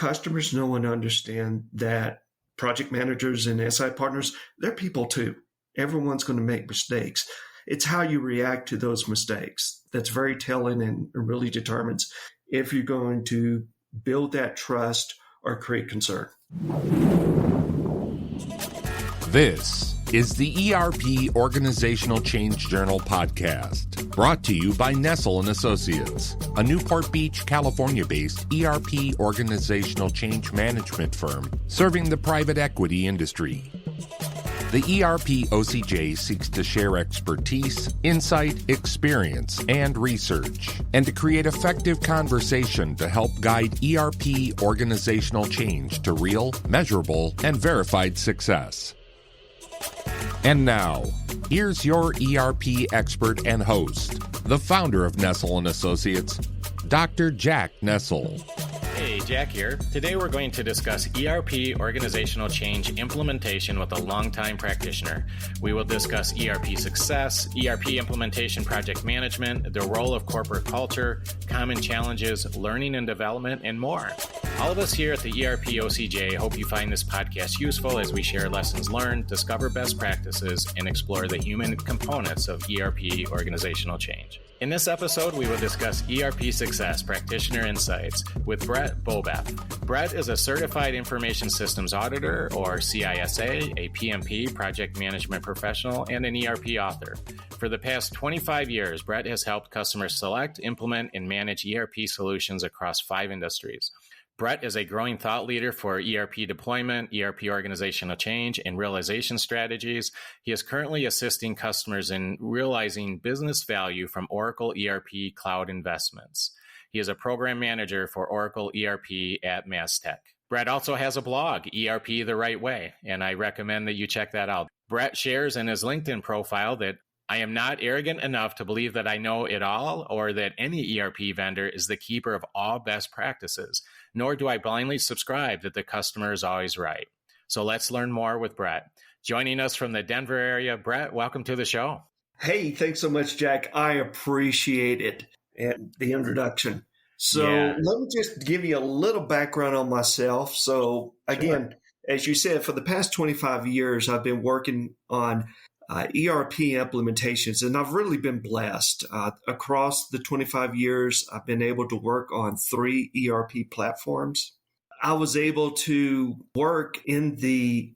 customers know and understand that project managers and SI partners, they're people too. Everyone's going to make mistakes. It's how you react to those mistakes that's very telling and really determines if you're going to build that trust or create concern. This is the ERP Organizational Change Journal podcast, brought to you by Nestell and Associates, a Newport Beach, California-based ERP organizational change management firm serving the private equity industry. The ERP OCJ seeks to share expertise, insight, experience, and research, and to create effective conversation to help guide ERP organizational change to real, measurable, and verified success. And now, here's your ERP expert and host, the founder of Nestell and Associates, Dr. Jack Nestell. Hey, Jack here. Today we're going to discuss ERP organizational change implementation with a longtime practitioner. We will discuss ERP success, ERP implementation project management, the role of corporate culture, common challenges, learning and development, and more. All of us here at the ERP OCJ hope you find this podcast useful as we share lessons learned, discover best practices, and explore the human components of ERP organizational change. In this episode, we will discuss ERP Success Practitioner Insights with Brett Beaubouef. Brett is a Certified Information Systems Auditor, or CISA, a PMP, Project Management Professional, and an ERP author. For the past 25 years, Brett has helped customers select, implement, and manage ERP solutions across 5 industries. Brett is a growing thought leader for ERP deployment, ERP organizational change, and realization strategies. He is currently assisting customers in realizing business value from Oracle ERP cloud investments. He is a program manager for Oracle ERP at Nestell. Brett also has a blog, ERP the Right Way, and I recommend that you check that out. Brett shares in his LinkedIn profile that I am not arrogant enough to believe that I know it all or that any ERP vendor is the keeper of all best practices, nor do I blindly subscribe that the customer is always right. So let's learn more with Brett. Joining us from the Denver area, Brett, welcome to the show. Hey, thanks so much, Jack. I appreciate it and the introduction. So Let me just give you a little background on myself. So again, As you said, for the past 25 years, I've been working on ERP implementations, and I've really been blessed. Across the 25 years, I've been able to work on 3 ERP platforms. I was able to work in the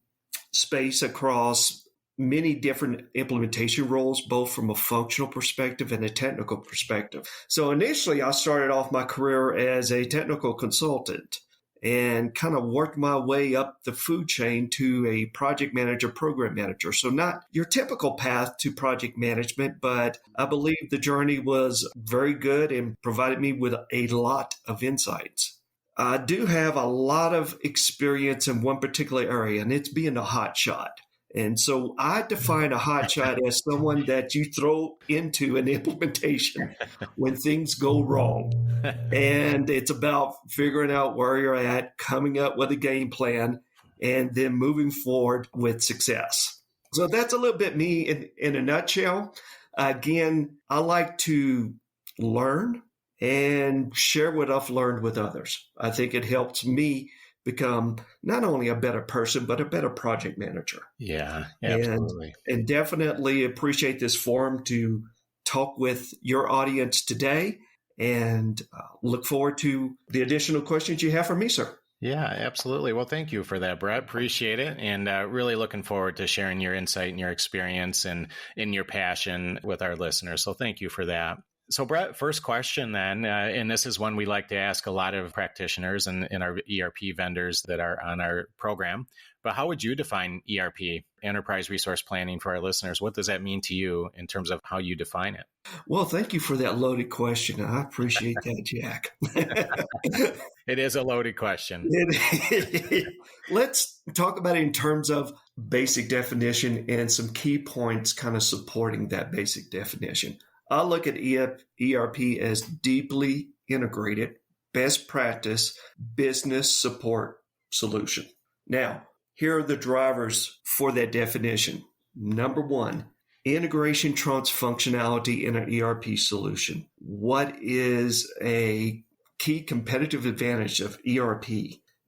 space across many different implementation roles, both from a functional perspective and a technical perspective. So initially, I started off my career as a technical consultant and kind of worked my way up the food chain to a project manager, program manager. So not your typical path to project management, but I believe the journey was very good and provided me with a lot of insights. I do have a lot of experience in one particular area, and it's being a hot shot. And so I define a hot shot as someone that you throw into an implementation when things go wrong. And it's about figuring out where you're at, coming up with a game plan, and then moving forward with success. So that's a little bit me in a nutshell. Again, I like to learn and share what I've learned with others. I think it helps me become not only a better person, but a better project manager. Yeah, absolutely. And definitely appreciate this forum to talk with your audience today, and look forward to the additional questions you have for me, sir. Yeah, absolutely. Well, thank you for that, Brett. Appreciate it. And really looking forward to sharing your insight and your experience and in your passion with our listeners. So thank you for that. So Brett, first question then, and this is one we like to ask a lot of practitioners and our ERP vendors that are on our program, but how would you define ERP, enterprise resource planning, for our listeners? What does that mean to you in terms of how you define it? Well, thank you for that loaded question. I appreciate that, Jack. It is a loaded question. Let's talk about it in terms of basic definition and some key points kind of supporting that basic definition. I look at ERP as deeply integrated, best practice business support solution. Now, here are the drivers for that definition. Number 1, integration trumps functionality in an ERP solution. What is a key competitive advantage of ERP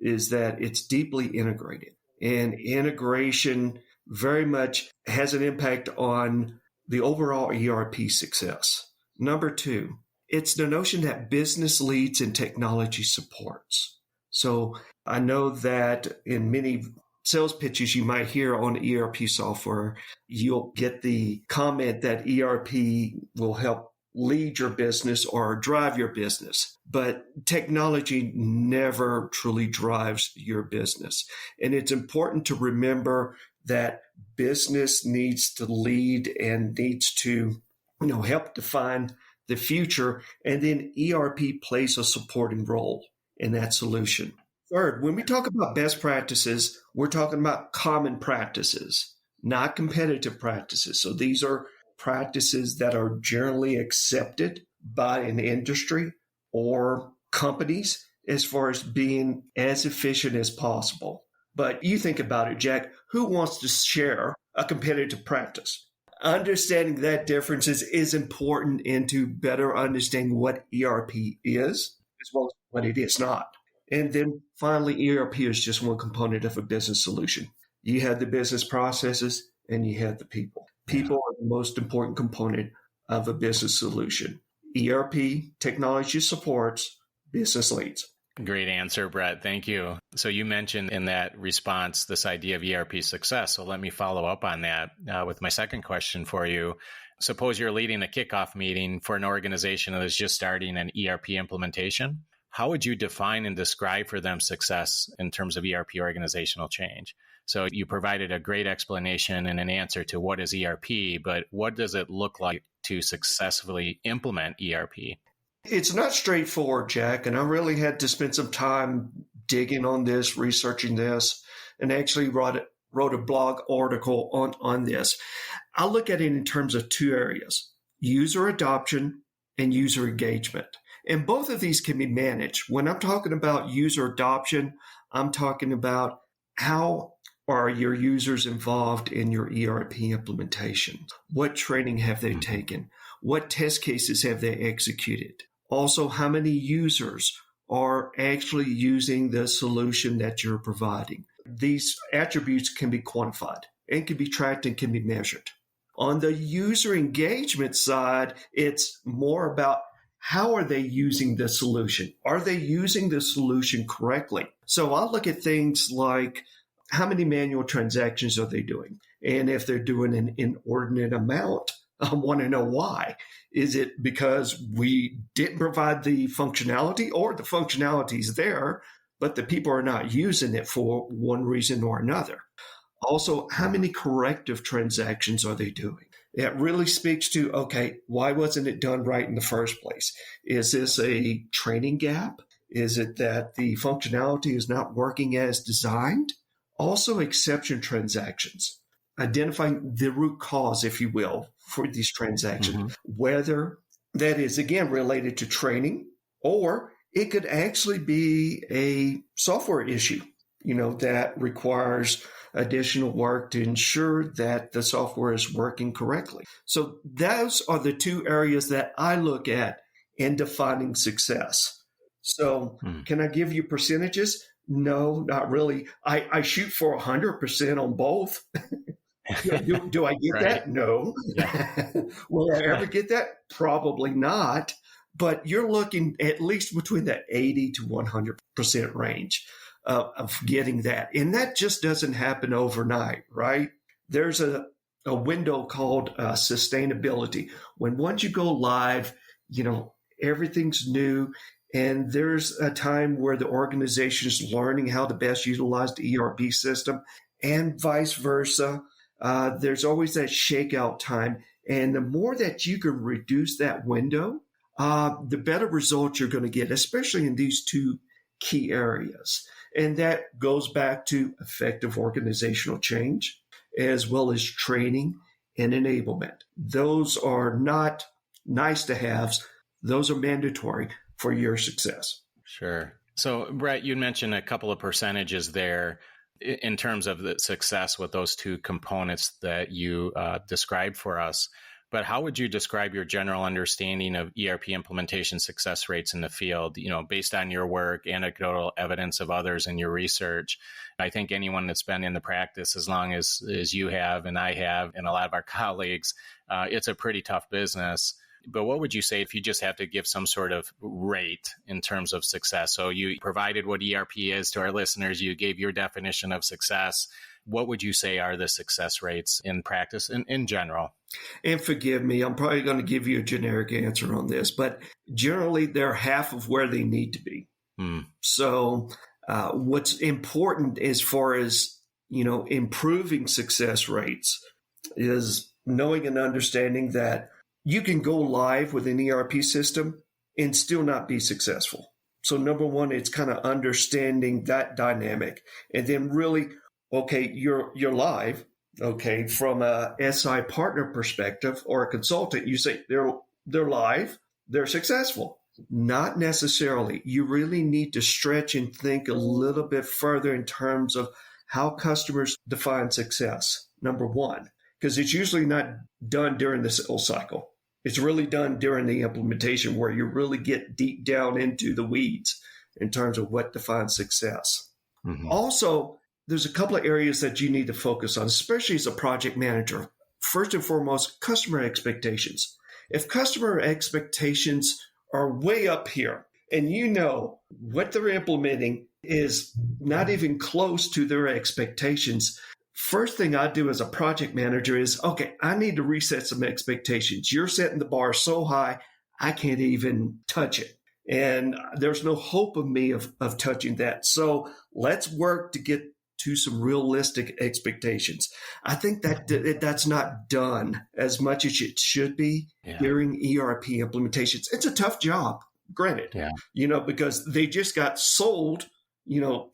is that it's deeply integrated. And integration very much has an impact on the overall ERP success. Number two, it's the notion that business leads and technology supports. So I know that in many sales pitches you might hear on ERP software, you'll get the comment that ERP will help lead your business or drive your business. But technology never truly drives your business. And it's important to remember that business needs to lead and needs to, help define the future. And then ERP plays a supporting role in that solution. Third, when we talk about best practices, we're talking about common practices, not competitive practices. So these are practices that are generally accepted by an industry or companies as far as being as efficient as possible. But you think about it, Jack, who wants to share a competitive practice? Understanding that difference is important into better understanding what ERP is as well as what it is not. And then finally, ERP is just one component of a business solution. You have the business processes and you have the people. People are the most important component of a business solution. ERP, technology supports, business leads. Great answer, Brett. Thank you. So you mentioned in that response this idea of ERP success. So let me follow up on that with my second question for you. Suppose you're leading a kickoff meeting for an organization that is just starting an ERP implementation. How would you define and describe for them success in terms of ERP organizational change? So you provided a great explanation and an answer to what is ERP, but what does it look like to successfully implement ERP? It's not straightforward, Jack, and I really had to spend some time digging on this, researching this, and actually wrote a blog article on this. I look at it in terms of two areas, user adoption and user engagement. And both of these can be managed. When I'm talking about user adoption, I'm talking about how are your users involved in your ERP implementation? What training have they taken? What test cases have they executed? Also, how many users are actually using the solution that you're providing? These attributes can be quantified and can be tracked and can be measured. On the user engagement side, it's more about how are they using the solution? Are they using the solution correctly? So I'll look at things like how many manual transactions are they doing? And if they're doing an inordinate amount, I want to know why. Is it because we didn't provide the functionality, or the functionality is there, but the people are not using it for one reason or another? Also, how many corrective transactions are they doing? It really speaks to, okay, why wasn't it done right in the first place? Is this a training gap? Is it that the functionality is not working as designed? Also, exception transactions, identifying the root cause, if you will, for these transactions, whether that is, again, related to training, or it could actually be a software issue, that requires additional work to ensure that the software is working correctly. So those are the two areas that I look at in defining success. So can I give you percentages? No, not really. I shoot for 100% on both. Do I get that? No. Yeah. Will I ever get that? Probably not. But you're looking at least between that 80 to 100% range of getting that. And that just doesn't happen overnight, right? There's a window called sustainability. Once you go live, everything's new. And there's a time where the organization is learning how to best utilize the ERP system, and vice versa. There's always that shakeout time. And the more that you can reduce that window, the better results you're going to get, especially in these two key areas. And that goes back to effective organizational change, as well as training and enablement. Those are not nice to haves. Those are mandatory for your success. Sure. So, Brett, you mentioned a couple of percentages there in terms of the success with those two components that you described for us. But how would you describe your general understanding of ERP implementation success rates in the field, based on your work, anecdotal evidence of others in your research? I think anyone that's been in the practice as long as you have and I have and a lot of our colleagues, it's a pretty tough business. But what would you say if you just have to give some sort of rate in terms of success? So you provided what ERP is to our listeners. You gave your definition of success. What would you say are the success rates in practice in general? And forgive me, I'm probably going to give you a generic answer on this, but generally they're half of where they need to be. So what's important as far as, improving success rates is knowing and understanding that you can go live with an ERP system and still not be successful. So number one, it's kind of understanding that dynamic. And then really, okay, you're live. Okay, from a SI partner perspective or a consultant, you say they're live, they're successful. Not necessarily. You really need to stretch and think a little bit further in terms of how customers define success, number one, because it's usually not done during the sales cycle. It's really done during the implementation where you really get deep down into the weeds in terms of what defines success. Also, there's a couple of areas that you need to focus on, especially as a project manager. First and foremost, customer expectations. If customer expectations are way up here and what they're implementing is not even close to their expectations, first thing I do as a project manager is, okay, I need to reset some expectations. You're setting the bar so high, I can't even touch it. And there's no hope of me of touching that. So let's work to get to some realistic expectations. I think that that's not done as much as it should be during ERP implementations. It's a tough job, granted, because they just got sold,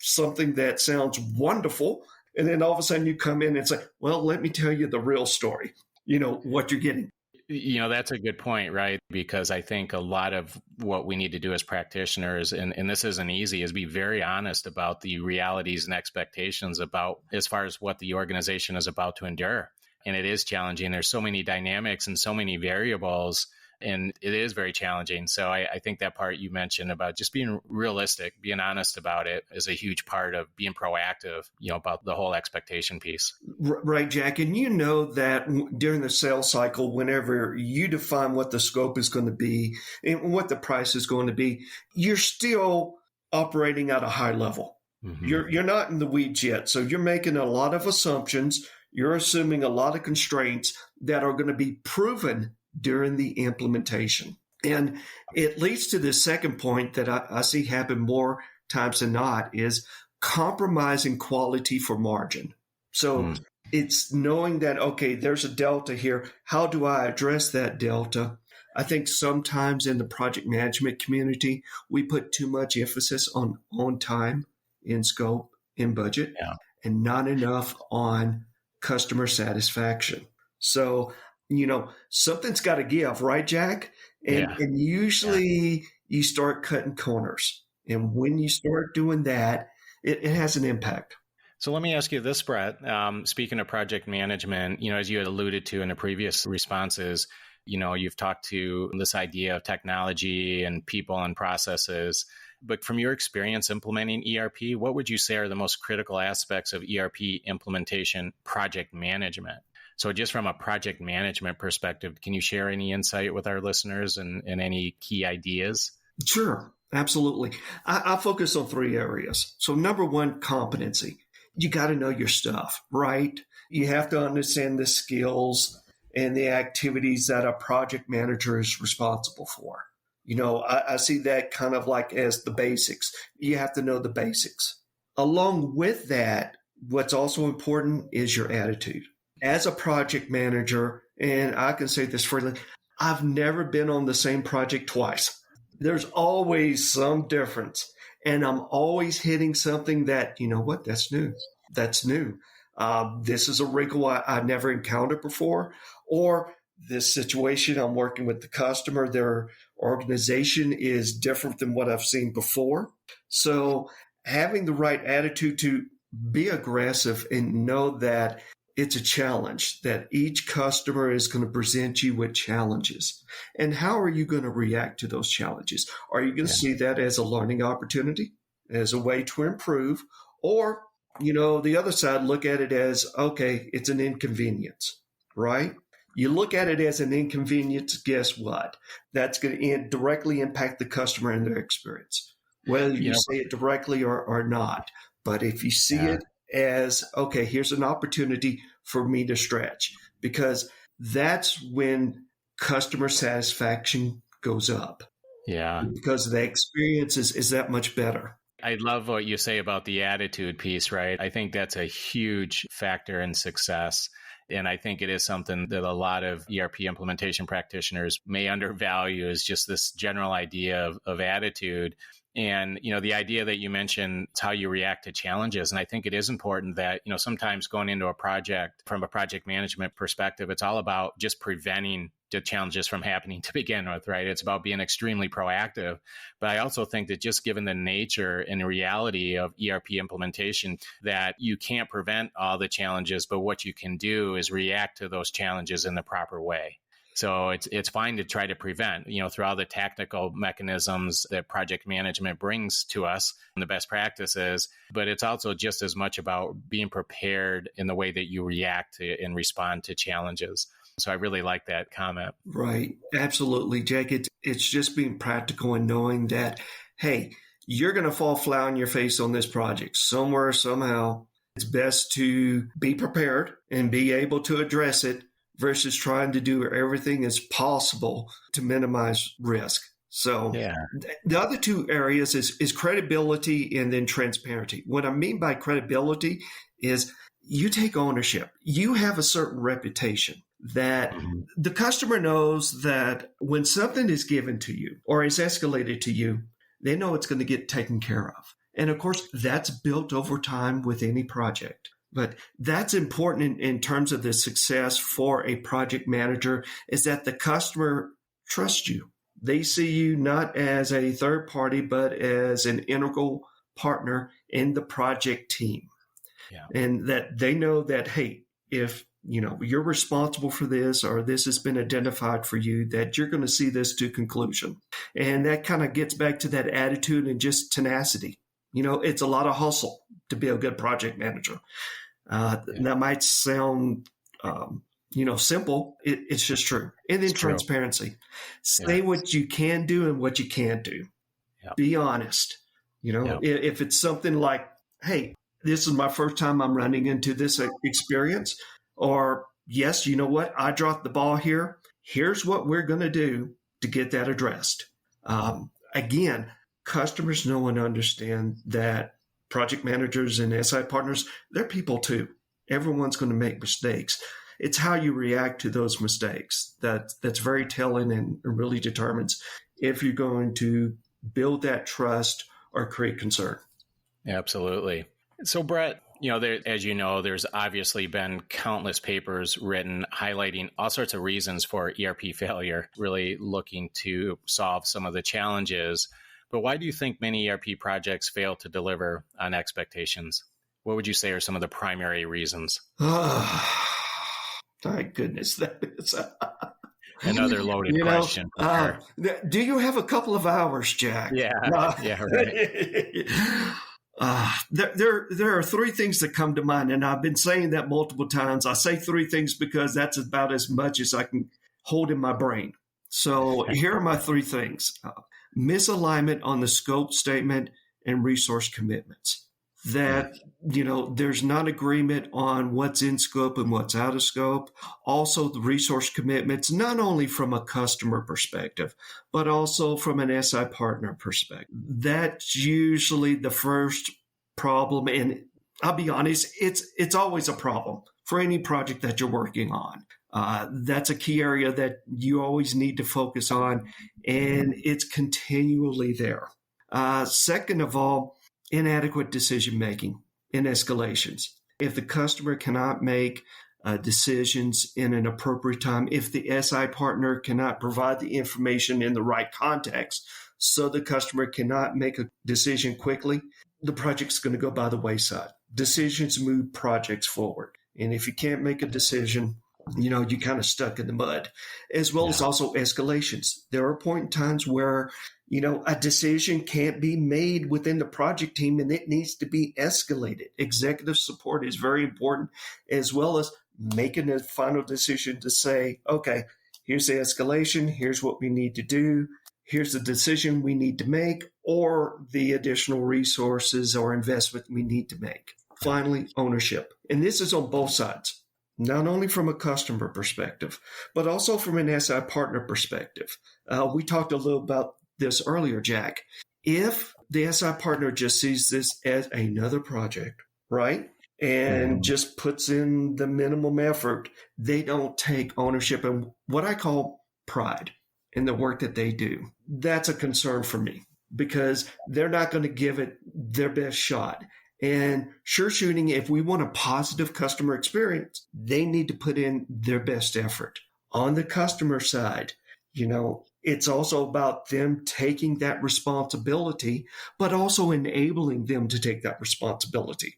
something that sounds wonderful. And then all of a sudden you come in and say, well, let me tell you the real story, what you're getting. That's a good point, right? Because I think a lot of what we need to do as practitioners, and this isn't easy, is be very honest about the realities and expectations about as far as what the organization is about to endure. And it is challenging. There's so many dynamics and so many variables, and it is very challenging. So I think that part you mentioned about just being realistic, being honest about it is a huge part of being proactive, about the whole expectation piece. Right, Jack. And that during the sales cycle, whenever you define what the scope is going to be and what the price is going to be, you're still operating at a high level. You're not in the weeds yet. So you're making a lot of assumptions. You're assuming a lot of constraints that are going to be proven during the implementation. And it leads to the second point that I see happen more times than not is compromising quality for margin. So it's knowing that, okay, there's a delta here. How do I address that delta? I think sometimes in the project management community, we put too much emphasis on time, in scope, in budget, and not enough on customer satisfaction. So something's got to give, right, Jack? And usually you start cutting corners. And when you start doing that, it has an impact. So let me ask you this, Brett. Speaking of project management, as you had alluded to in the previous responses, you've talked to this idea of technology and people and processes. But from your experience implementing ERP, what would you say are the most critical aspects of ERP implementation project management? So just from a project management perspective, can you share any insight with our listeners and any key ideas? Sure, absolutely. I focus on three areas. So number one, competency. You got to know your stuff, right? You have to understand the skills and the activities that a project manager is responsible for. I see that kind of like as the basics. You have to know the basics. Along with that, what's also important is your attitude. As a project manager, and I can say this freely, I've never been on the same project twice. There's always some difference. And I'm always hitting something that, that's new. That's new. This is a wrinkle I've never encountered before. Or this situation, I'm working with the customer, their organization is different than what I've seen before. So having the right attitude to be aggressive and know that it's a challenge that each customer is going to present you with challenges. And how are you going to react to those challenges? Are you going to see that as a learning opportunity, as a way to improve? Or, the other side, look at it as, okay, it's an inconvenience, right? You look at it as an inconvenience, guess what? That's going to directly impact the customer and their experience, whether you say it directly or not. But if you see it as, okay, here's an opportunity for me to stretch, because that's when customer satisfaction goes up. Yeah. Because the experience is that much better. I love what you say about the attitude piece, right? I think that's a huge factor in success. And I think it is something that a lot of ERP implementation practitioners may undervalue, is just this general idea of attitude. And, the idea that you mentioned, it's how you react to challenges. And I think it is important that, sometimes going into a project from a project management perspective, it's all about just preventing the challenges from happening to begin with, right? It's about being extremely proactive. But I also think that just given the nature and reality of ERP implementation, that you can't prevent all the challenges, but what you can do is react to those challenges in the proper way. So it's fine to try to prevent, through all the tactical mechanisms that project management brings to us and the best practices, but it's also just as much about being prepared in the way that you react to and respond to challenges. So I really like that comment. Right. Absolutely, Jake. It's just being practical and knowing that, hey, you're going to fall flat on your face on this project somewhere, somehow. It's best to be prepared and be able to address it versus trying to do everything as possible to minimize risk. So the other two areas is credibility and then transparency. What I mean by credibility is you take ownership. You have a certain reputation that the customer knows that when something is given to you or is escalated to you, they know it's going to get taken care of. And of course, that's built over time with any project. But that's important in terms of the success for a project manager, is that the customer trusts you. They see you not as a third party, but as an integral partner in the project team. Yeah. And that they know that, hey, if you're responsible for this, or this has been identified for you, that you're going to see this to conclusion. And that kind of gets back to that attitude and just tenacity. It's a lot of hustle to be a good project manager. That might sound, simple. It's just true. And then transparency. Say what you can do and what you can't do. Yep. Be honest. If it's something like, hey, this is my first time I'm running into this experience, or yes, you know what? I dropped the ball here. Here's what we're going to do to get that addressed. Again, customers know and understand that project managers and SI partners, they're people too. Everyone's going to make mistakes. It's how you react to those mistakes that's very telling and really determines if you're going to build that trust or create concern. Absolutely. So, Brett, as you know, there's obviously been countless papers written highlighting all sorts of reasons for ERP failure, really looking to solve some of the challenges. But why do you think many ERP projects fail to deliver on expectations? What would you say are some of the primary reasons? My goodness, that is another loaded question. Do you have a couple of hours, Jack? Yeah, right. There are three things that come to mind, and I've been saying that multiple times. I say three things because that's about as much as I can hold in my brain. So here are my three things. Misalignment on the scope statement and resource commitments. That, there's not agreement on what's in scope and what's out of scope. Also, the resource commitments, not only from a customer perspective, but also from an SI partner perspective. That's usually the first problem. And I'll be honest, it's always a problem for any project that you're working on. That's a key area that you always need to focus on, and it's continually there. Second of all, inadequate decision-making in escalations. If the customer cannot make decisions in an appropriate time, if the SI partner cannot provide the information in the right context, so the customer cannot make a decision quickly, the project's going to go by the wayside. Decisions move projects forward. And if you can't make a decision, you're kind of stuck in the mud, as well as also escalations. There are point in times where, a decision can't be made within the project team and it needs to be escalated. Executive support is very important, as well as making a final decision to say, okay, here's the escalation. Here's what we need to do. Here's the decision we need to make, or the additional resources or investment we need to make. Finally, ownership. And this is on both sides, not only from a customer perspective, but also from an SI partner perspective. We talked a little about this earlier, Jack. If the SI partner just sees this as another project, right, and just puts in the minimum effort, they don't take ownership and what I call pride in the work that they do. That's a concern for me because they're not going to give it their best shot. And sure shooting, if we want a positive customer experience, they need to put in their best effort. On the customer side, it's also about them taking that responsibility, but also enabling them to take that responsibility.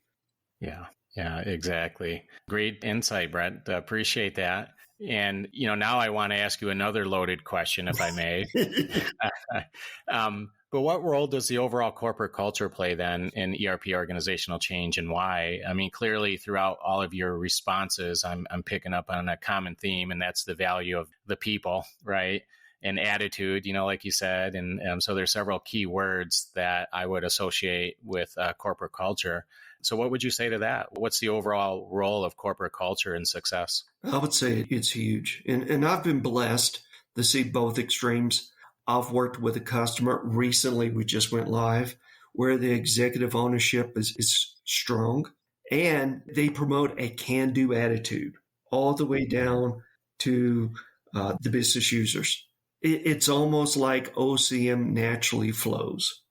Yeah, exactly. Great insight, Brett. Appreciate that. And, now I want to ask you another loaded question, if I may. But what role does the overall corporate culture play then in ERP organizational change and why? I mean, clearly throughout all of your responses, I'm picking up on a common theme, and that's the value of the people, right? And attitude, like you said. And so there's several key words that I would associate with corporate culture. So what would you say to that? What's the overall role of corporate culture in success? I would say it's huge. And I've been blessed to see both extremes. I've worked with a customer recently, we just went live, where the executive ownership is strong and they promote a can-do attitude all the way down to the business users. It's almost like OCM naturally flows.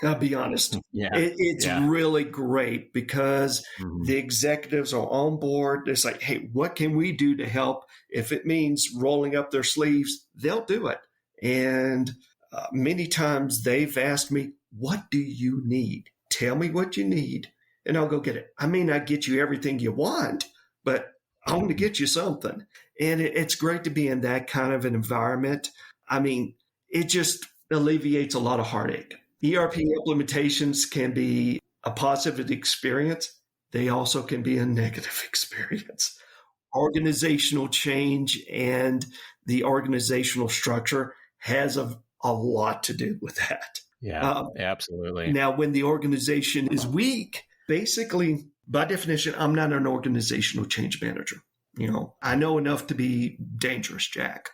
I'll be honest. It's really great because the executives are on board. It's like, hey, what can we do to help? If it means rolling up their sleeves, they'll do it. And many times they've asked me, what do you need? Tell me what you need, and I'll go get it. I may not get you everything you want, but I want to get you something. And it's great to be in that kind of an environment. I mean, it just alleviates a lot of heartache. ERP implementations can be a positive experience. They also can be a negative experience. Organizational change and the organizational structure has a lot to do with that. Yeah, absolutely. Now, when the organization is weak, basically, by definition, I'm not an organizational change manager. I know enough to be dangerous, Jack.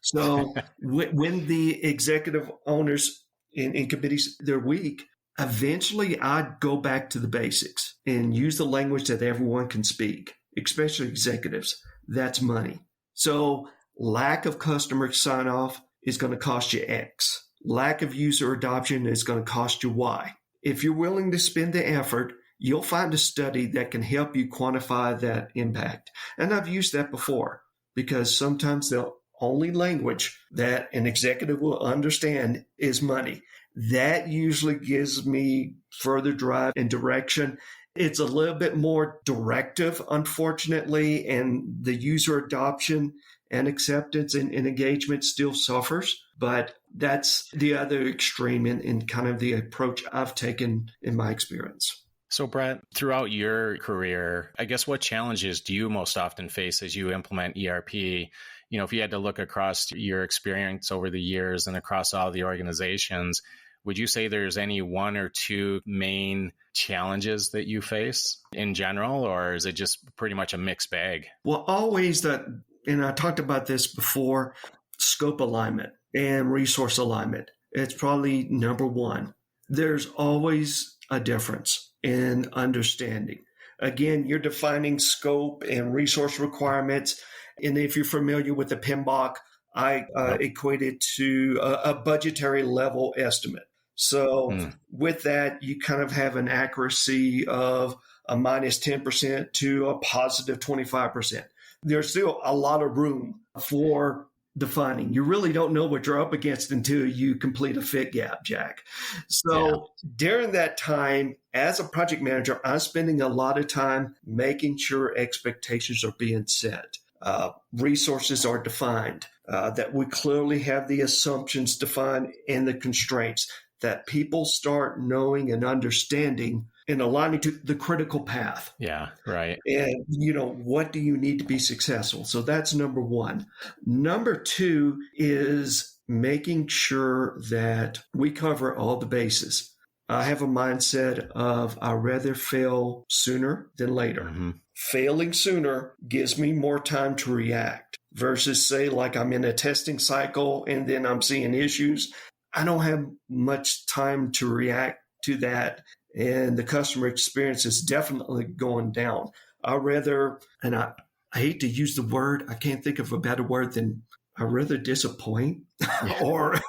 So when the executive owners in committees, they're weak, eventually I'd go back to the basics and use the language that everyone can speak, especially executives. That's money. So lack of customer sign-off is going to cost you X. Lack of user adoption is going to cost you Y. If you're willing to spend the effort, you'll find a study that can help you quantify that impact. And I've used that before because sometimes the only language that an executive will understand is money. That usually gives me further drive and direction. It's a little bit more directive, unfortunately, and the user adoption and acceptance and engagement still suffers. But that's the other extreme in kind of the approach I've taken in my experience. So, Brett, throughout your career, I guess what challenges do you most often face as you implement ERP? If you had to look across your experience over the years and across all the organizations, would you say there's any one or two main challenges that you face in general, or is it just pretty much a mixed bag? Well, always that, and I talked about this before, scope alignment and resource alignment. It's probably number one. There's always a difference in understanding. Again, you're defining scope and resource requirements. And if you're familiar with the PMBOK, I equate it to a budgetary level estimate. So with that, you kind of have an accuracy of a minus 10% to a positive 25%. There's still a lot of room for defining. You really don't know what you're up against until you complete a fit gap, Jack. So during that time, as a project manager, I'm spending a lot of time making sure expectations are being set. Resources are defined, that we clearly have the assumptions defined and the constraints, that people start knowing and understanding and aligning to the critical path. Yeah, right. And, what do you need to be successful? So that's number one. Number two is making sure that we cover all the bases. I have a mindset of I'd rather fail sooner than later. Mm-hmm. Failing sooner gives me more time to react versus say like I'm in a testing cycle and then I'm seeing issues. I don't have much time to react to that. And the customer experience is definitely going down. I'd rather, and I hate to use the word, I can't think of a better word than I'd rather disappoint or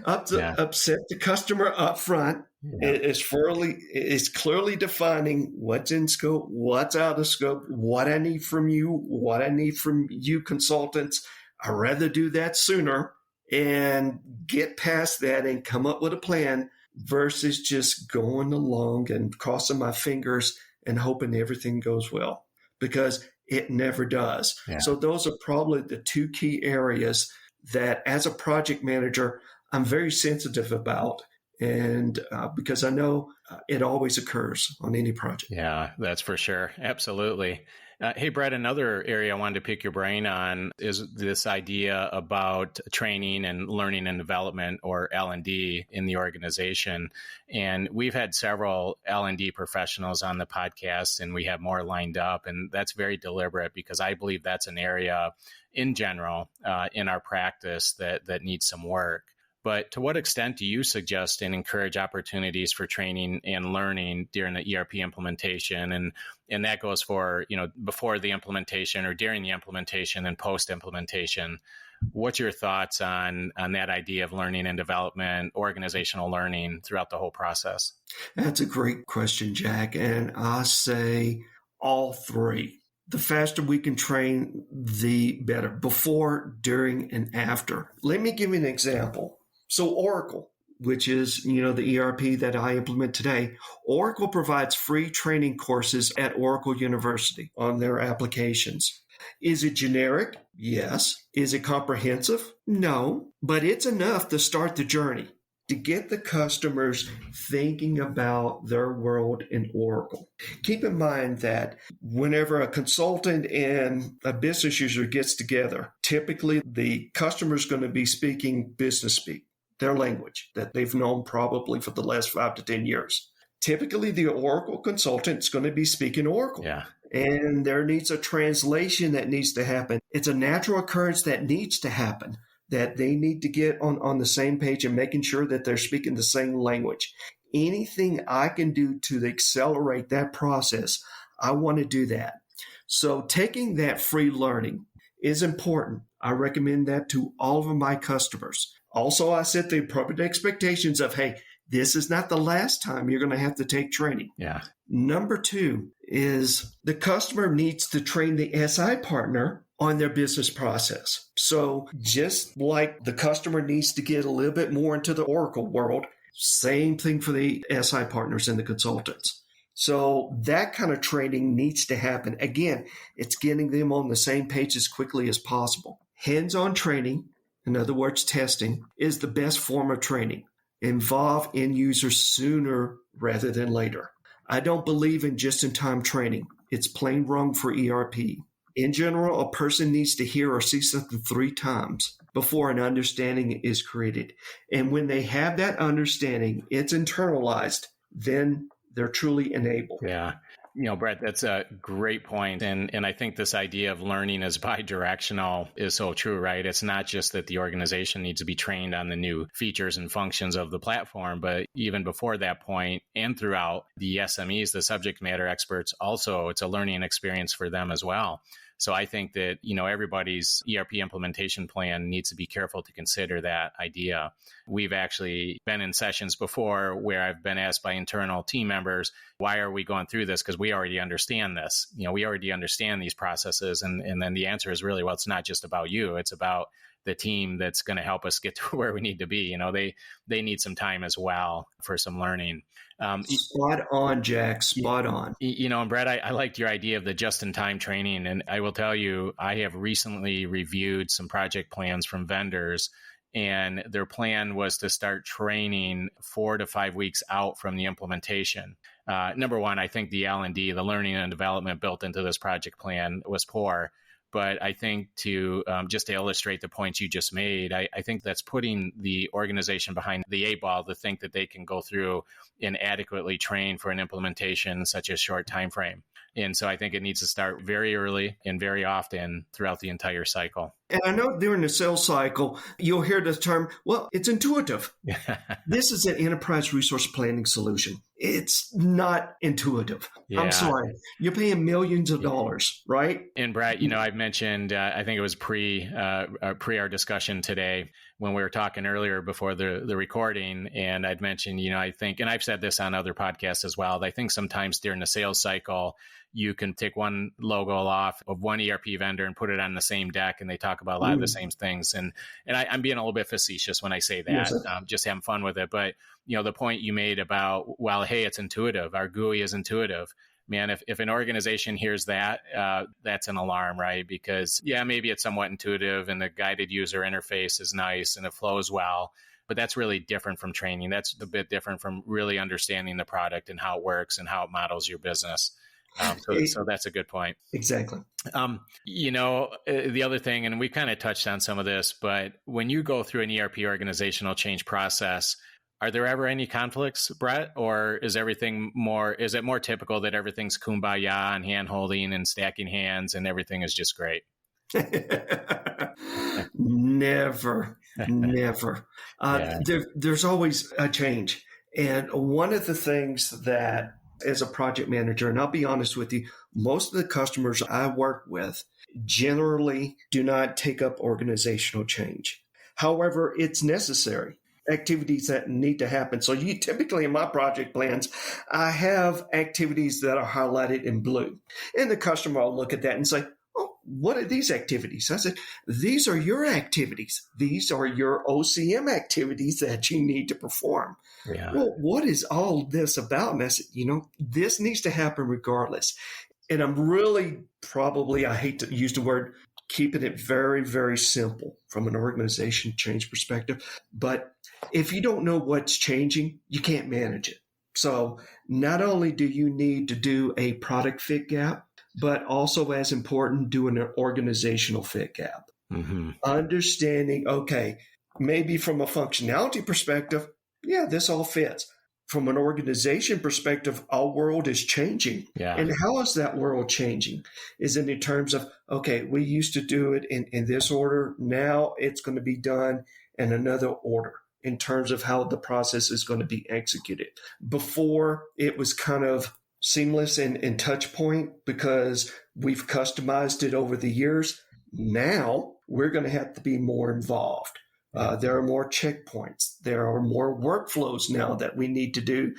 upset the customer up front. Yeah. It's clearly defining what's in scope, what's out of scope, what I need from you consultants. I'd rather do that sooner and get past that and come up with a plan versus just going along and crossing my fingers and hoping everything goes well, because it never does. Yeah. So those are probably the two key areas that as a project manager, I'm very sensitive about. And because I know it always occurs on any project. Yeah, that's for sure. Absolutely. Hey, Brett, another area I wanted to pick your brain on is this idea about training and learning and development, or L&D, in the organization. And we've had several L&D professionals on the podcast, and we have more lined up. And that's very deliberate because I believe that's an area in general in our practice that needs some work. But to what extent do you suggest and encourage opportunities for training and learning during the ERP implementation? And that goes for, before the implementation or during the implementation and post-implementation. What's your thoughts on that idea of learning and development, organizational learning throughout the whole process? That's a great question, Jack. And I say all three. The faster we can train, the better, before, during, and after. Let me give you an example. So Oracle, which is, the ERP that I implement today, Oracle provides free training courses at Oracle University on their applications. Is it generic? Yes. Is it comprehensive? No. But it's enough to start the journey, to get the customers thinking about their world in Oracle. Keep in mind that whenever a consultant and a business user gets together, typically the customer is going to be speaking business speak, their language that they've known probably for the last 5 to 10 years. Typically, the Oracle consultant is going to be speaking Oracle. Yeah. And there needs a translation that needs to happen. It's a natural occurrence that needs to happen, that they need to get on the same page and making sure that they're speaking the same language. Anything I can do to accelerate that process, I want to do that. So taking that free learning is important. I recommend that to all of my customers. Also, I set the appropriate expectations of, hey, this is not the last time you're going to have to take training. Yeah. Number two is the customer needs to train the SI partner on their business process. So just like the customer needs to get a little bit more into the Oracle world, same thing for the SI partners and the consultants. So that kind of training needs to happen. Again, it's getting them on the same page as quickly as possible. Hands-on training, in other words, testing, is the best form of training. Involve end users sooner rather than later. I don't believe in just-in-time training. It's plain wrong for ERP. In general, a person needs to hear or see something 3 times before an understanding is created. And when they have that understanding, it's internalized, then they're truly enabled. Yeah. Brett, that's a great point. And I think this idea of learning as bidirectional is so true, right? It's not just that the organization needs to be trained on the new features and functions of the platform, but even before that point and throughout, the SMEs, the subject matter experts, also, it's a learning experience for them as well. So I think that, everybody's ERP implementation plan needs to be careful to consider that idea. We've actually been in sessions before where I've been asked by internal team members, why are we going through this? Because we already understand this. We already understand these processes. And then the answer is really, well, it's not just about you. It's about the team that's going to help us get to where we need to be. They need some time as well for some learning. Spot on, Jack. Spot on. And Brad, I liked your idea of the just-in-time training. And I will tell you, I have recently reviewed some project plans from vendors, and their plan was to start training 4 to 5 weeks out from the implementation. Number one, I think the L&D, the learning and development built into this project plan, was poor. But I think just to illustrate the points you just made, I think that's putting the organization behind the 8 ball to think that they can go through and adequately train for an implementation such a short time frame. And so I think it needs to start very early and very often throughout the entire cycle. And I know during the sales cycle, you'll hear the term, well, it's intuitive. This is an enterprise resource planning solution. It's not intuitive. Yeah. I'm sorry. You're paying millions of dollars, right? And Brad, I've mentioned, I think it was pre our discussion today when we were talking earlier before the recording. And I'd mentioned, I think, and I've said this on other podcasts as well, I think sometimes during the sales cycle, you can take one logo off of one ERP vendor and put it on the same deck, and they talk about a lot of the same things. And I'm being a little bit facetious when I say that, yes, just having fun with it. But, the point you made about, well, hey, it's intuitive. Our GUI is intuitive. Man, if an organization hears that, that's an alarm, right? Because, maybe it's somewhat intuitive and the guided user interface is nice and it flows well. But that's really different from training. That's a bit different from really understanding the product and how it works and how it models your business. So that's a good point. Exactly. The other thing, and we kind of touched on some of this, but when you go through an ERP organizational change process, are there ever any conflicts, Brett, or is it more typical that everything's kumbaya and hand-holding and stacking hands and everything is just great? Never. There's always a change. And one of the things that as a project manager, and I'll be honest with you, most of the customers I work with generally do not take up organizational change. However, it's necessary. Activities that need to happen. So you typically in my project plans, I have activities that are highlighted in blue. And the customer will look at that and say, oh, what are these activities? I said, these are your activities. These are your OCM activities that you need to perform. Yeah. Well, what is all this about? And I said, this needs to happen regardless. And I'm really I hate to use the word, keeping it very, very simple from an organization change perspective. But if you don't know what's changing, you can't manage it. So not only do you need to do a product fit gap, but also as important, doing an organizational fit gap. Mm-hmm. Understanding, okay, maybe from a functionality perspective, this all fits. From an organization perspective, our world is changing. Yeah. And how is that world changing? Is it in terms of, okay, we used to do it in this order. Now it's going to be done in another order in terms of how the process is going to be executed. Before, it was kind of seamless and touch point because we've customized it over the years. Now we're going to have to be more involved. There are more checkpoints. There are more workflows now that we need to do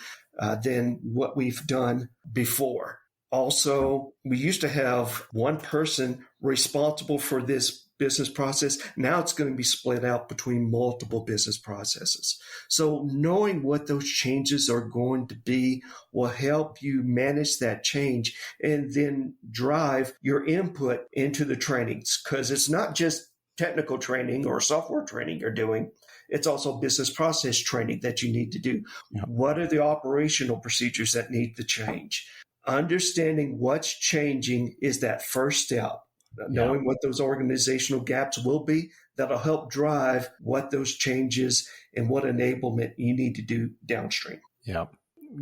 than what we've done before. Also, we used to have one person responsible for this business process. Now it's going to be split out between multiple business processes. So knowing what those changes are going to be will help you manage that change and then drive your input into the trainings, because it's not just technical training or software training you're doing. It's also business process training that you need to do. Yep. What are the operational procedures that need to change? Understanding what's changing is that first step. Knowing what those organizational gaps will be, that'll help drive what those changes and what enablement you need to do downstream. Yep.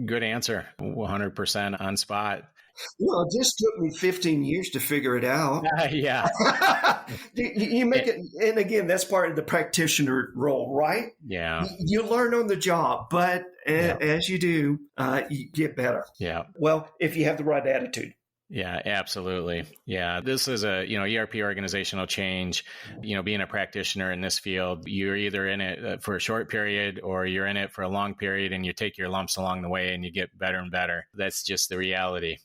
Good answer. 100% on spot. Well, it just took me 15 years to figure it out. Yeah. You make it, and again, that's part of the practitioner role, right? Yeah. You learn on the job, but as you do, you get better. Yeah. Well, if you have the right attitude. Yeah, absolutely. Yeah, this is a, ERP organizational change. Being a practitioner in this field, you're either in it for a short period or you're in it for a long period, and you take your lumps along the way and you get better and better. That's just the reality.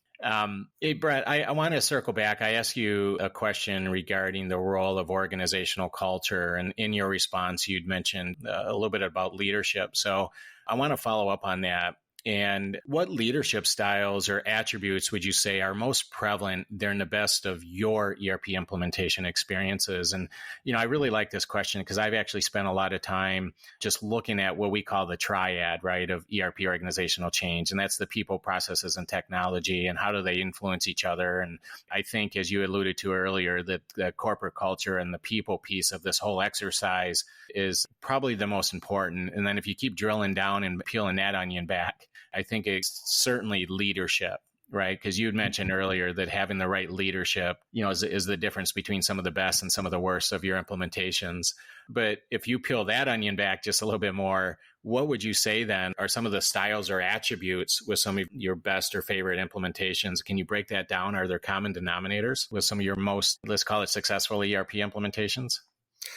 Hey, Brett, I want to circle back. I asked you a question regarding the role of organizational culture. And in your response, you'd mentioned a little bit about leadership. So I want to follow up on that. And what leadership styles or attributes would you say are most prevalent during the best of your ERP implementation experiences? And, I really like this question because I've actually spent a lot of time just looking at what we call the triad, right, of ERP organizational change. And that's the people, processes, and technology, and how do they influence each other. And I think, as you alluded to earlier, that the corporate culture and the people piece of this whole exercise is probably the most important. And then if you keep drilling down and peeling that onion back, I think it's certainly leadership, right? Because you had mentioned earlier that having the right leadership, is the difference between some of the best and some of the worst of your implementations. But if you peel that onion back just a little bit more, what would you say then are some of the styles or attributes with some of your best or favorite implementations? Can you break that down? Are there common denominators with some of your most, let's call it, successful ERP implementations?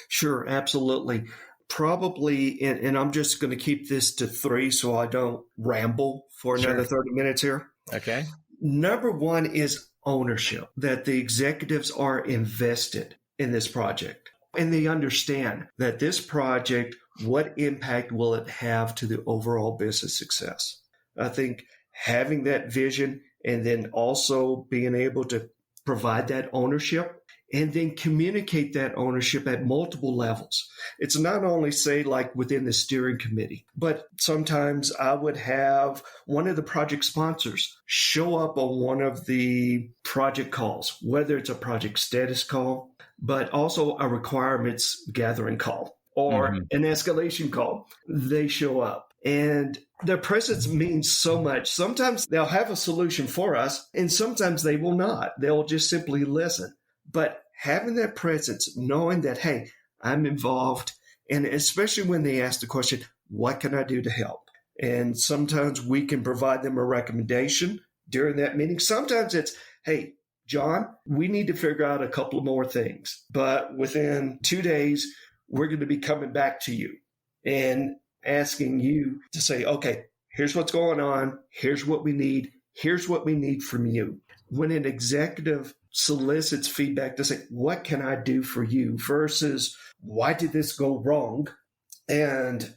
Sure, absolutely. Probably, and I'm just going to keep this to 3 so I don't ramble for another 30 minutes here. Okay. Number 1 is ownership, that the executives are invested in this project and they understand that this project, what impact will it have to the overall business success? I think having that vision and then also being able to provide that ownership and then communicate that ownership at multiple levels. It's not only, say, like within the steering committee, but sometimes I would have one of the project sponsors show up on one of the project calls, whether it's a project status call, but also a requirements gathering call or an escalation call. They show up. And their presence means so much. Sometimes they'll have a solution for us, and sometimes they will not. They'll just simply listen. But having that presence, knowing that, hey, I'm involved, and especially when they ask the question, what can I do to help? And sometimes we can provide them a recommendation during that meeting. Sometimes it's, hey, John, we need to figure out a couple of more things. But within 2 days, we're going to be coming back to you and asking you to say, okay, here's what's going on. Here's what we need. Here's what we need from you. When an executive solicits feedback to say, what can I do for you versus why did this go wrong? And,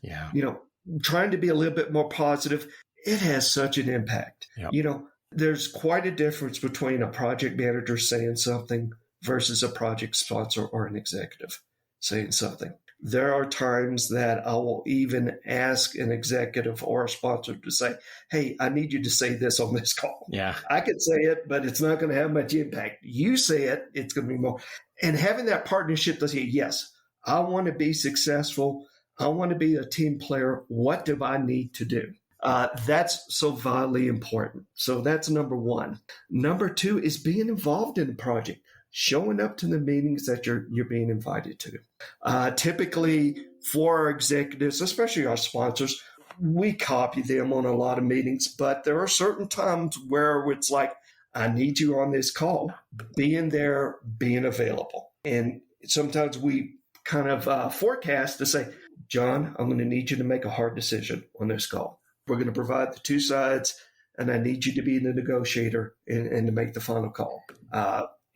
trying to be a little bit more positive, it has such an impact. Yep. There's quite a difference between a project manager saying something versus a project sponsor or an executive saying something. There are times that I will even ask an executive or a sponsor to say, hey, I need you to say this on this call. Yeah. I can say it, but it's not going to have much impact. You say it, it's going to be more. And having that partnership to say, yes, I want to be successful. I want to be a team player. What do I need to do? That's so vitally important. So that's number 1. Number 2 is being involved in the project. Showing up to the meetings that you're being invited to. Typically, for our executives, especially our sponsors, we copy them on a lot of meetings, but there are certain times where it's like, I need you on this call, being there, being available. And sometimes we kind of forecast to say, John, I'm going to need you to make a hard decision on this call. We're going to provide the 2 sides, and I need you to be the negotiator and to make the final call.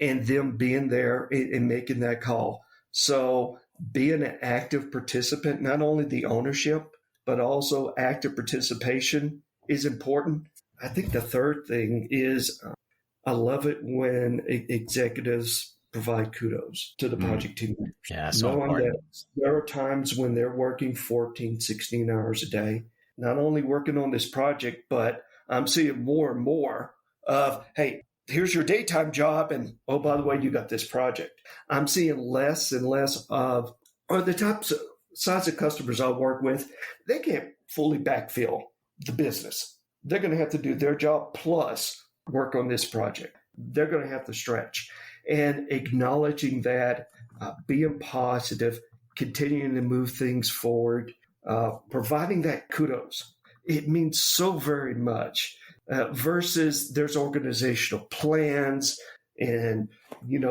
And them being there and making that call. So being an active participant, not only the ownership, but also active participation is important. I think the third thing is I love it when executives provide kudos to the project team. Yeah, so important. There are times when they're working 14, 16 hours a day, not only working on this project, but I'm seeing more and more of, hey, here's your daytime job, and oh, by the way, you got this project. I'm seeing less and less of, or the top size of customers I work with, they can't fully backfill the business. They're going to have to do their job plus work on this project. They're going to have to stretch. And acknowledging that, being positive, continuing to move things forward, providing that kudos. It means so very much. versus there's organizational plans and,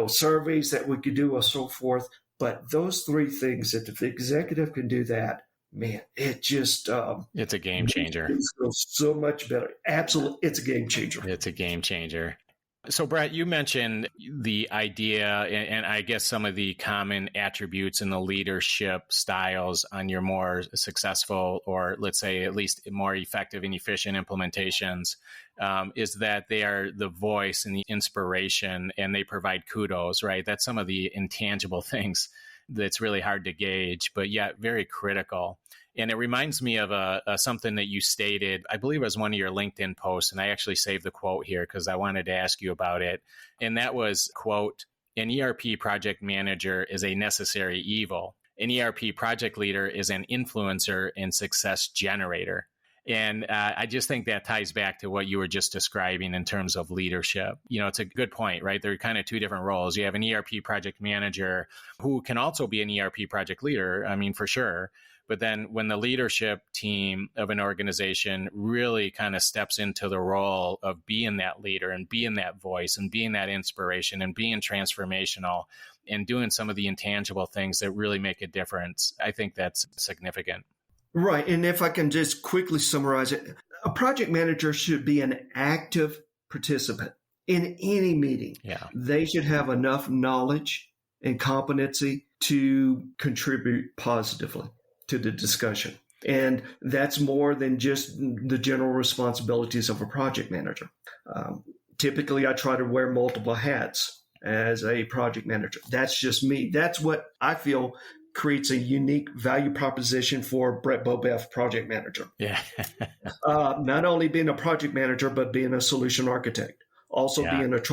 surveys that we could do and so forth. But those three things, if the executive can do that, man, it just it's a game changer. It feels so much better. Absolutely, it's a game changer. It's a game changer. So, Brett, you mentioned the idea and I guess some of the common attributes in the leadership styles on your more successful, or let's say at least more effective and efficient implementations, is that they are the voice and the inspiration, and they provide kudos, right? That's some of the intangible things that's really hard to gauge, but yet very critical. And it reminds me of something that you stated, I believe it was one of your LinkedIn posts, and I actually saved the quote here because I wanted to ask you about it. And that was, quote, "An ERP project manager is a necessary evil. An ERP project leader is an influencer and success generator." And I just think that ties back to what you were just describing in terms of leadership. It's a good point, right? There are kind of two different roles. You have an ERP project manager who can also be an ERP project leader, for sure. But then when the leadership team of an organization really kind of steps into the role of being that leader and being that voice and being that inspiration and being transformational and doing some of the intangible things that really make a difference, I think that's significant. Right. And if I can just quickly summarize it, a project manager should be an active participant in any meeting. Yeah. They should have enough knowledge and competency to contribute positively to the discussion. And that's more than just the general responsibilities of a project manager. Typically, I try to wear multiple hats as a project manager. That's just me. That's what I feel creates a unique value proposition for Brett Beaubouef, project manager. Yeah. Not only being a project manager, but being a solution architect, also being a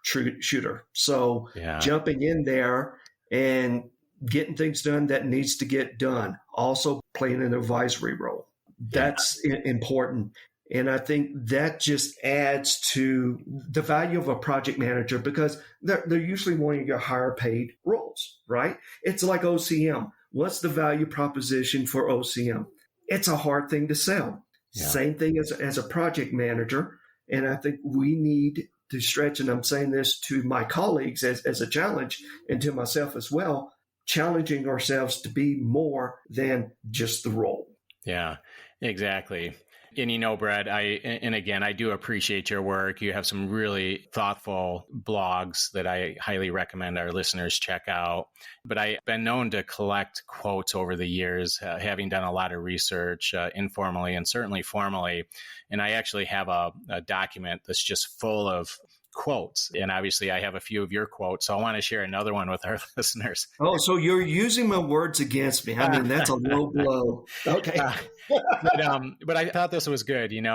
shooter. So jumping in there and getting things done that needs to get done, also playing an advisory role. That's important. And I think that just adds to the value of a project manager because they're usually one of your higher paid roles, right? It's like OCM. What's the value proposition for OCM? It's a hard thing to sell. Yeah. Same thing as a project manager. And I think we need to stretch, and I'm saying this to my colleagues as a challenge and to myself as well, challenging ourselves to be more than just the role. Yeah, exactly. And Brett, I do appreciate your work. You have some really thoughtful blogs that I highly recommend our listeners check out. But I've been known to collect quotes over the years, having done a lot of research informally and certainly formally. And I actually have a document that's just full of quotes. And obviously I have a few of your quotes. So I want to share another one with our listeners. Oh, so you're using my words against me. That's a low blow. Okay. But I thought this was good, and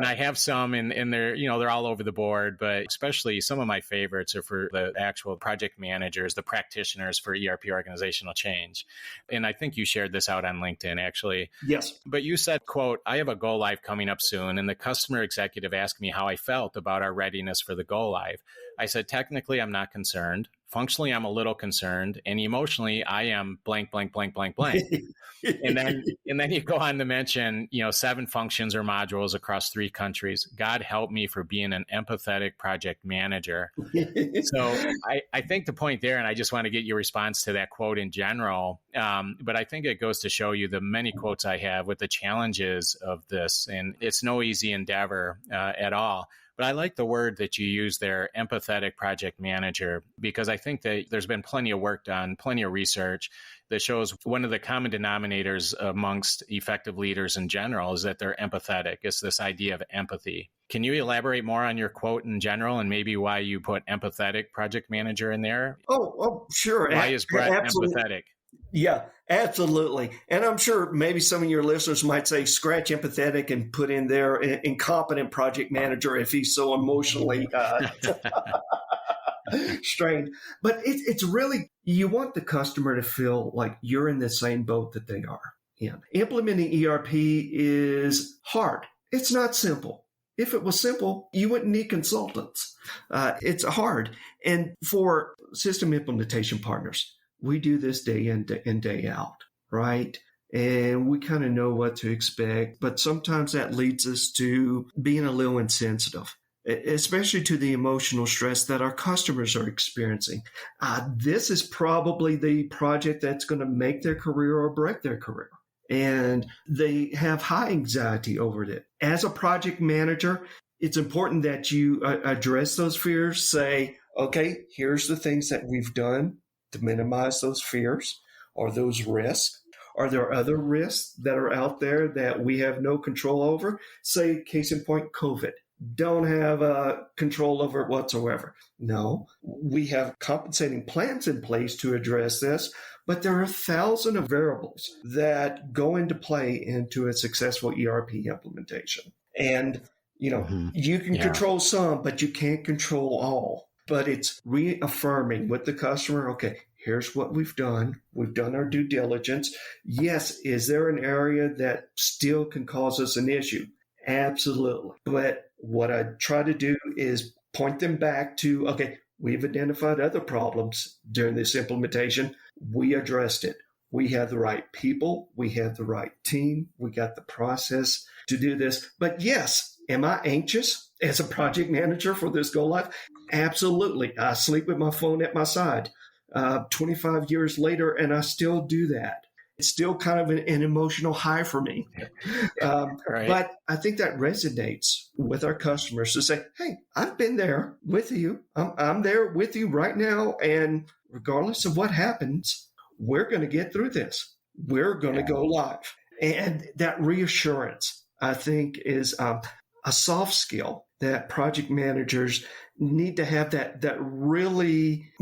I have some and they're, they're all over the board, but especially some of my favorites are for the actual project managers, the practitioners for ERP organizational change. And I think you shared this out on LinkedIn, actually. Yes. But you said, quote, "I have a go live coming up soon, and the customer executive asked me how I felt about our readiness for the go live. I said, technically, I'm not concerned. Functionally, I'm a little concerned. And emotionally, I am blank, blank, blank, blank, blank." And then you go on to mention, 7 functions or modules across 3 countries. God help me for being an empathetic project manager. So I think the point there, and I just want to get your response to that quote in general, but I think it goes to show you the many quotes I have with the challenges of this. And it's no easy endeavor at all. But I like the word that you use there, empathetic project manager, because I think that there's been plenty of work done, plenty of research that shows one of the common denominators amongst effective leaders in general is that they're empathetic. It's this idea of empathy. Can you elaborate more on your quote in general and maybe why you put empathetic project manager in there? Oh, sure. Why is Brett empathetic? Yeah, absolutely. And I'm sure maybe some of your listeners might say, scratch empathetic and put in there incompetent project manager if he's so emotionally strained. But it's really, you want the customer to feel like you're in the same boat that they are in. Implementing ERP is hard. It's not simple. If it was simple, you wouldn't need consultants. It's hard. And for system implementation partners, we do this day in and day out, right? and we kind of know what to expect. But sometimes that leads us to being a little insensitive, especially to the emotional stress that our customers are experiencing. This is probably the project that's going to make their career or break their career. And they have high anxiety over it. As a project manager, it's important that you address those fears, say, okay, here's the things that we've done to minimize those fears or those risks. Are there other risks that are out there that we have no control over? Say, case in point, COVID. Don't have control over it whatsoever. No, we have compensating plans in place to address this, but there are thousands of variables that go into play into a successful ERP implementation. And, you can control some, but you can't control all. But it's reaffirming with the customer, okay, here's what we've done. We've done our due diligence. Yes, is there an area that still can cause us an issue? Absolutely. But what I try to do is point them back to, okay, we've identified other problems during this implementation. We addressed it. We have the right people. We have the right team. We got the process to do this. But yes, am I anxious as a project manager for this go live? Absolutely. I sleep with my phone at my side 25 years later, and I still do that. It's still kind of an emotional high for me. Right. But I think that resonates with our customers to say, hey, I've been there with you. I'm there with you right now. And regardless of what happens, we're going to get through this. We're going to go live. And that reassurance, I think, is a soft skill that project managers need to have, that really,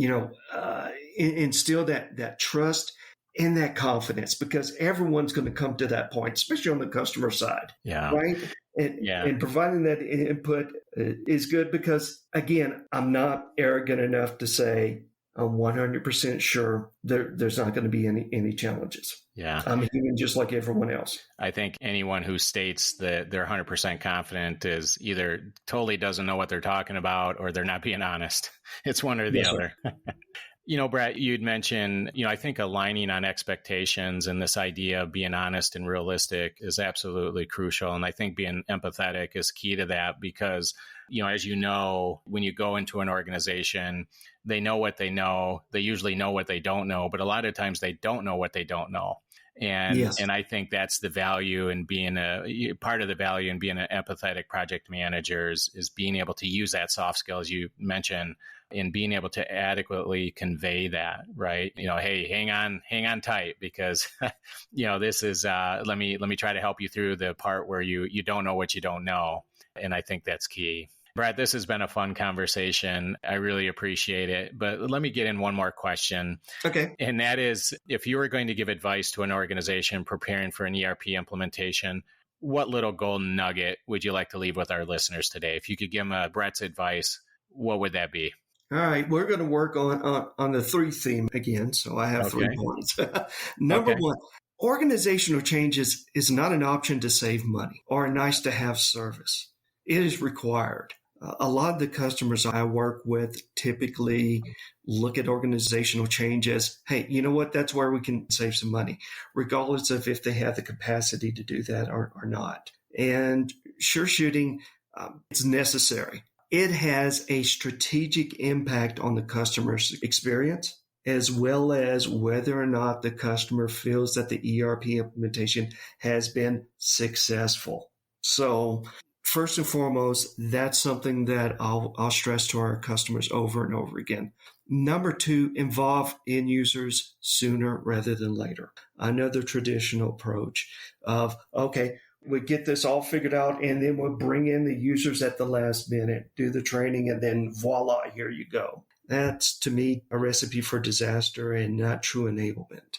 instill that trust and that confidence, because everyone's going to come to that point, especially on the customer side. Yeah. Right. And providing that input is good because, again, I'm not arrogant enough to say I'm 100% sure there's not going to be any challenges. Yeah. I'm human just like everyone else. I think anyone who states that they're 100% confident is either totally doesn't know what they're talking about or they're not being honest. It's one or the other. Brett, you'd mentioned, I think aligning on expectations and this idea of being honest and realistic is absolutely crucial. And I think being empathetic is key to that because, as you know, when you go into an organization, they know what they know. They usually know what they don't know, but a lot of times they don't know what they don't know. And I think that's the value in being part of the value in being an empathetic project manager is being able to use that soft skill, as you mentioned, in being able to adequately convey that, right? Hey, hang on tight because, this is, let me try to help you through the part where you don't know what you don't know. And I think that's key. Brad, this has been a fun conversation. I really appreciate it. But let me get in one more question. Okay. And that is, if you were going to give advice to an organization preparing for an ERP implementation, what little golden nugget would you like to leave with our listeners today? If you could give them Brett's advice, what would that be? All right. We're going to work on the 3 theme again. So I have 3 points. Number 1, organizational changes is not an option to save money or a nice to have service. It is required. A lot of the customers I work with typically look at organizational change as, hey, you know what? That's where we can save some money, regardless of if they have the capacity to do that or not. And sure shooting, it's necessary. It has a strategic impact on the customer's experience, as well as whether or not the customer feels that the ERP implementation has been successful. So first and foremost, that's something that I'll stress to our customers over and over again. Number 2, involve end users sooner rather than later. Another traditional approach of, okay, we get this all figured out and then we'll bring in the users at the last minute, do the training, and then voila, here you go. That's, to me, a recipe for disaster and not true enablement.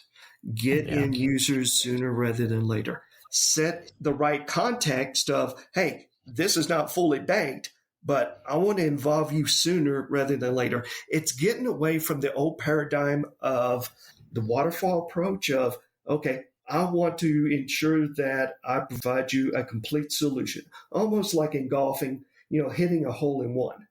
Get end users sooner rather than later. Set the right context of, hey, this is not fully banked, but I want to involve you sooner rather than later. It's getting away from the old paradigm of the waterfall approach of, okay, I want to ensure that I provide you a complete solution, almost like in golfing. hitting a hole in one.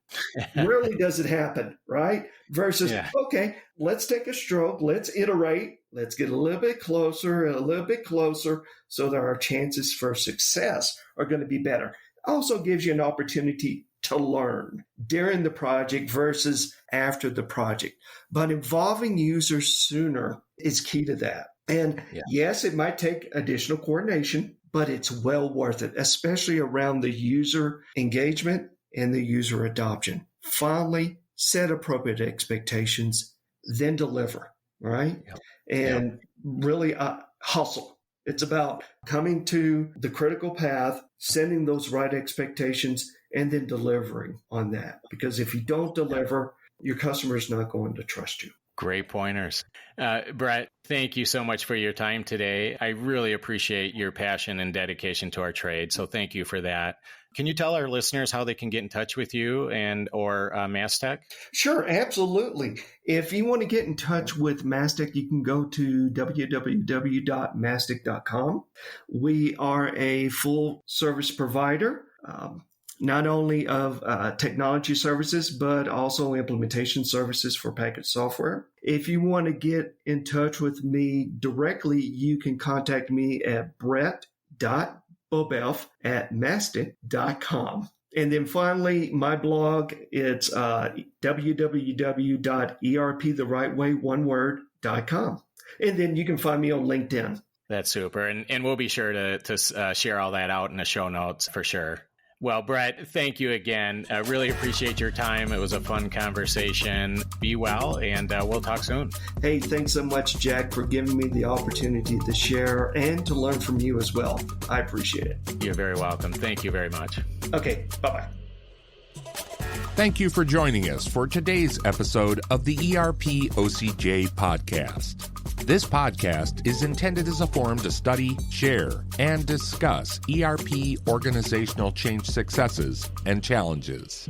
Rarely does it happen, right? Versus, okay, let's take a stroke, let's iterate, let's get a little bit closer and a little bit closer so that our chances for success are going to be better. Also gives you an opportunity to learn during the project versus after the project. But involving users sooner is key to that. And yes, it might take additional coordination, but it's well worth it, especially around the user engagement and the user adoption. Finally, set appropriate expectations, then deliver, right? And really hustle. It's about coming to the critical path, setting those right expectations, and then delivering on that. Because if you don't deliver, your customer is not going to trust you. Great pointers. Brett, thank you so much for your time today. I really appreciate your passion and dedication to our trade. So thank you for that. Can you tell our listeners how they can get in touch with you and or Mastech? Sure, absolutely. If you want to get in touch with Mastech, you can go to www.mastech.com. We are a full service provider, not only of technology services, but also implementation services for packaged software. If you want to get in touch with me directly, you can contact me at brett.beaubouef@mastech.com. And then finally, my blog, it's www.erptherightway.com. And then you can find me on LinkedIn. That's super. And we'll be sure to share all that out in the show notes for sure. Well, Brett, thank you again. I really appreciate your time. It was a fun conversation. Be well, and we'll talk soon. Hey, thanks so much, Jack, for giving me the opportunity to share and to learn from you as well. I appreciate it. You're very welcome. Thank you very much. Okay, bye-bye. Thank you for joining us for today's episode of the ERP OCJ podcast. This podcast is intended as a forum to study, share, and discuss ERP organizational change successes and challenges.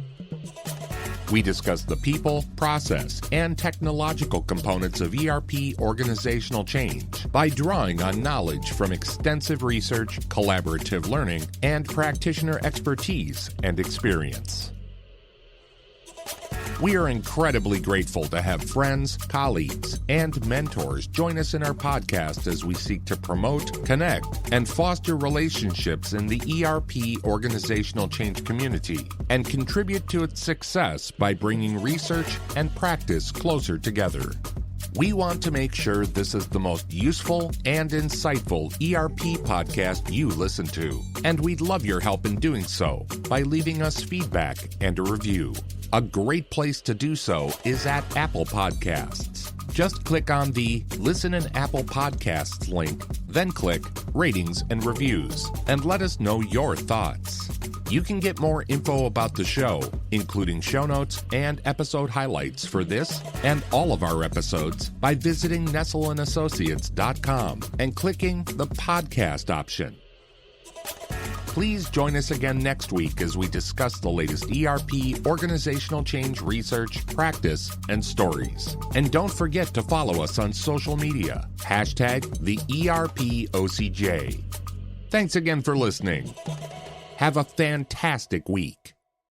We discuss the people, process, and technological components of ERP organizational change by drawing on knowledge from extensive research, collaborative learning, and practitioner expertise and experience. We are incredibly grateful to have friends, colleagues, and mentors join us in our podcast as we seek to promote, connect, and foster relationships in the ERP organizational change community and contribute to its success by bringing research and practice closer together. We want to make sure this is the most useful and insightful ERP podcast you listen to, and we'd love your help in doing so by leaving us feedback and a review. A great place to do so is at Apple Podcasts. Just click on the Listen in Apple Podcasts link, then click Ratings and Reviews, and let us know your thoughts. You can get more info about the show, including show notes and episode highlights for this and all of our episodes, by visiting NestellAssociates.com and clicking the podcast option. Please join us again next week as we discuss the latest ERP organizational change research, practice, and stories. And don't forget to follow us on social media. #the ERPOCJ. Thanks again for listening. Have a fantastic week.